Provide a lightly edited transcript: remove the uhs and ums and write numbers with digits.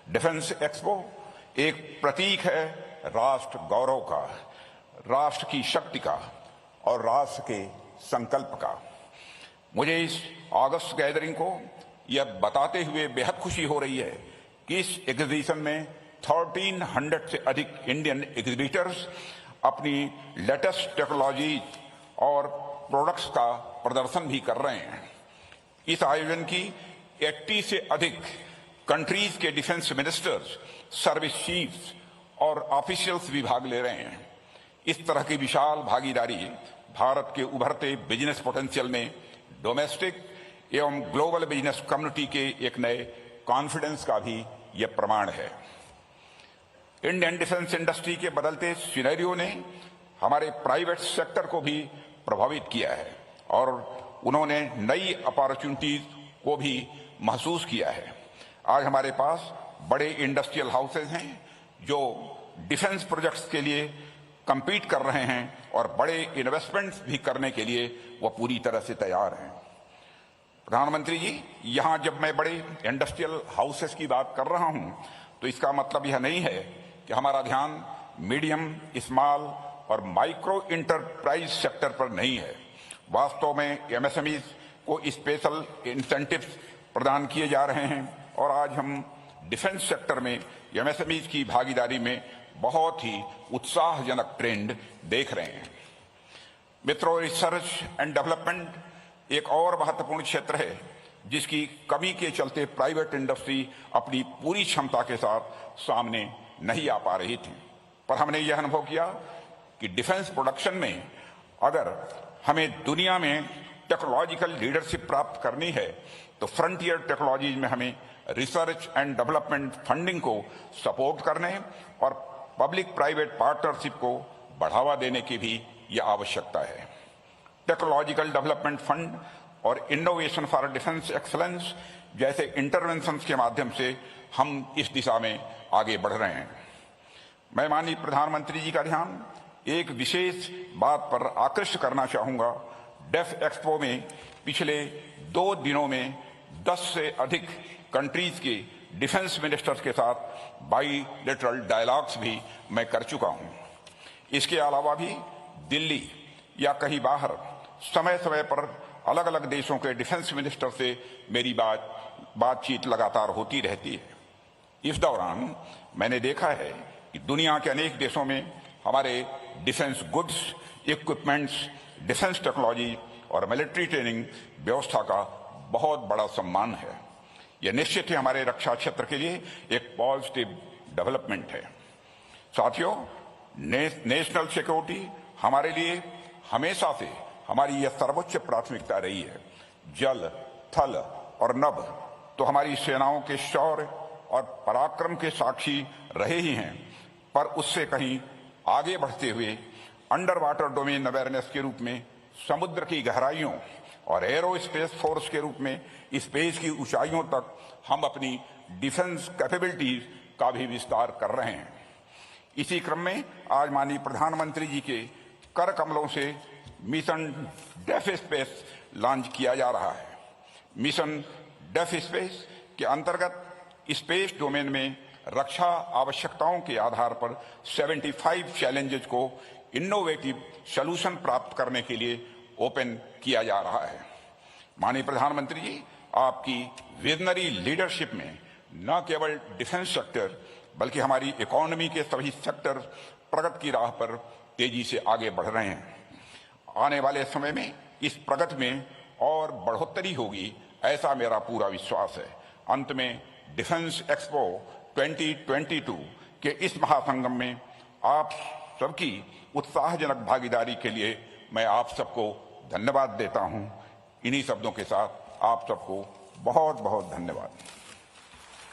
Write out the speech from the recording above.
Defence expo एक प्रतीक है राष्ट्र गौरव का, राष्ट्र की शक्ति का और राष्ट्र के संकल्प का। मुझे इस अगस्त गैदरिंग को यह बताते हुए बेहद खुशी हो रही है कि इस एग्जीबिशन में 1300 से अधिक इंडियन एग्जीबिटर्स अपनी लेटेस्ट टेक्नोलॉजी और प्रोडक्ट्स का प्रदर्शन भी कर रहे हैं। इस आयोजन की 80 से अधिक कंट्रीज के डिफेंस मिनिस्टर्स, सर्विस चीफ्स और ऑफिशियल्स भी भाग ले रहे हैं। इस तरह की विशाल भागीदारी भारत के उभरते बिजनेस पोटेंशियल में डोमेस्टिक एवं ग्लोबल बिजनेस कम्युनिटी के एक नए कॉन्फिडेंस का भी यह प्रमाण है। इंडियन डिफेंस इंडस्ट्री के बदलते सिनेरियो ने हमारे प्राइवेट सेक्टर को भी प्रभावित किया है और उन्होंने नई अपॉर्चुनिटीज को भी महसूस किया है। आज हमारे पास बड़े इंडस्ट्रियल हाउसेज हैं जो डिफेंस प्रोजेक्ट्स के लिए compete कर रहे हैं और बड़े इन्वेस्टमेंट्स भी करने के लिए वो पूरी तरह से तैयार हैं। प्रधानमंत्री जी, यहां जब मैं बड़े इंडस्ट्रियल हाउसेस की बात कर रहा हूं तो इसका मतलब यह नहीं है कि हमारा ध्यान मीडियम, स्मॉल और माइक्रो इंटरप्राइज सेक्टर पर नहीं है। वास्तव में एमएसएमईज को स्पेशल इंसेंटिव्स प्रदान किए जा रहे हैं और आज हम डिफेंस सेक्टर में एमएसएमईज की भागीदारी में बहुत ही उत्साहजनक ट्रेंड देख रहे हैं। मित्रों, रिसर्च एंड डेवलपमेंट एक और महत्वपूर्ण क्षेत्र है जिसकी कमी के चलते प्राइवेट इंडस्ट्री अपनी पूरी क्षमता के साथ सामने नहीं आ पा रही थी। पर हमने यह अनुभव किया कि डिफेंस प्रोडक्शन में अगर हमें दुनिया में टेक्नोलॉजिकल लीडरशिप प्राप्त करनी है तो फ्रंटियर टेक्नोलॉजीज में हमें रिसर्च एंड डेवलपमेंट फंडिंग को सपोर्ट करने और पब्लिक प्राइवेट पार्टनरशिप को बढ़ावा देने की भी यह आवश्यकता है। टेक्नोलॉजिकल डेवलपमेंट फंड और इनोवेशन फॉर डिफेंस एक्सलेंस जैसे इंटरवेंशंस के माध्यम से हम इस दिशा में आगे बढ़ रहे हैं। मैं माननीय प्रधानमंत्री जी का ध्यान एक विशेष बात पर आकृष्ट करना चाहूंगा। डेफ एक्सपो में पिछले 2 दिनों में 10 से अधिक कंट्रीज के डिफेंस मिनिस्टर्स के साथ बाईलेटरल डायलॉग्स भी मैं कर चुका हूं। इसके अलावा भी दिल्ली या कहीं बाहर समय समय पर अलग अलग देशों के डिफेंस मिनिस्टर से मेरी बातचीत लगातार होती रहती है। इस दौरान मैंने देखा है कि दुनिया के अनेक देशों में हमारे defence goods, equipments, defence technology और मिलिट्री ट्रेनिंग व्यवस्था का बहुत बड़ा सम्मान है। यह निश्चित ही हमारे रक्षा क्षेत्र के लिए एक पॉजिटिव डेवलपमेंट है। साथियों, नेशनल सिक्योरिटी हमारे लिए हमेशा से हमारी यह सर्वोच्च प्राथमिकता रही है। जल, थल और नभ तो हमारी सेनाओं के शौर्य और पराक्रम के साक्षी रहे ही हैं, पर उससे कहीं आगे बढ़ते हुए अंडर वाटर डोमेन अवेयरनेस के रूप में समुद्र की गहराइयों और एरोस्पेस फोर्स के रूप में स्पेस की ऊंचाइयों तक हम अपनी डिफेंस कैपेबिलिटीज का भी विस्तार कर रहे हैं। इसी क्रम में आज माननीय प्रधानमंत्री जी के कर कमलों से मिशन डेफ स्पेस लॉन्च किया जा रहा है। मिशन डेफ स्पेस के अंतर्गत स्पेस डोमेन में रक्षा आवश्यकताओं के आधार पर 75 चैलेंजेस को इनोवेटिव सॉल्यूशन प्राप्त करने के लिए ओपन किया जा रहा है। माननीय प्रधानमंत्री जी, आपकी विजनरी लीडरशिप में न केवल डिफेंस सेक्टर बल्कि हमारी इकोनॉमी के सभी सेक्टर प्रगति की राह पर तेजी से आगे बढ़ रहे हैं। आने वाले समय में इस प्रगति में और बढ़ोतरी होगी, ऐसा मेरा पूरा विश्वास है। अंत में डिफेंस एक्सपो 2022 के इस महासंगम में आप सबकी उत्साहजनक भागीदारी के लिए मैं आप सबको धन्यवाद देता हूं। इन्हीं शब्दों के साथ आप सबको बहुत बहुत धन्यवाद।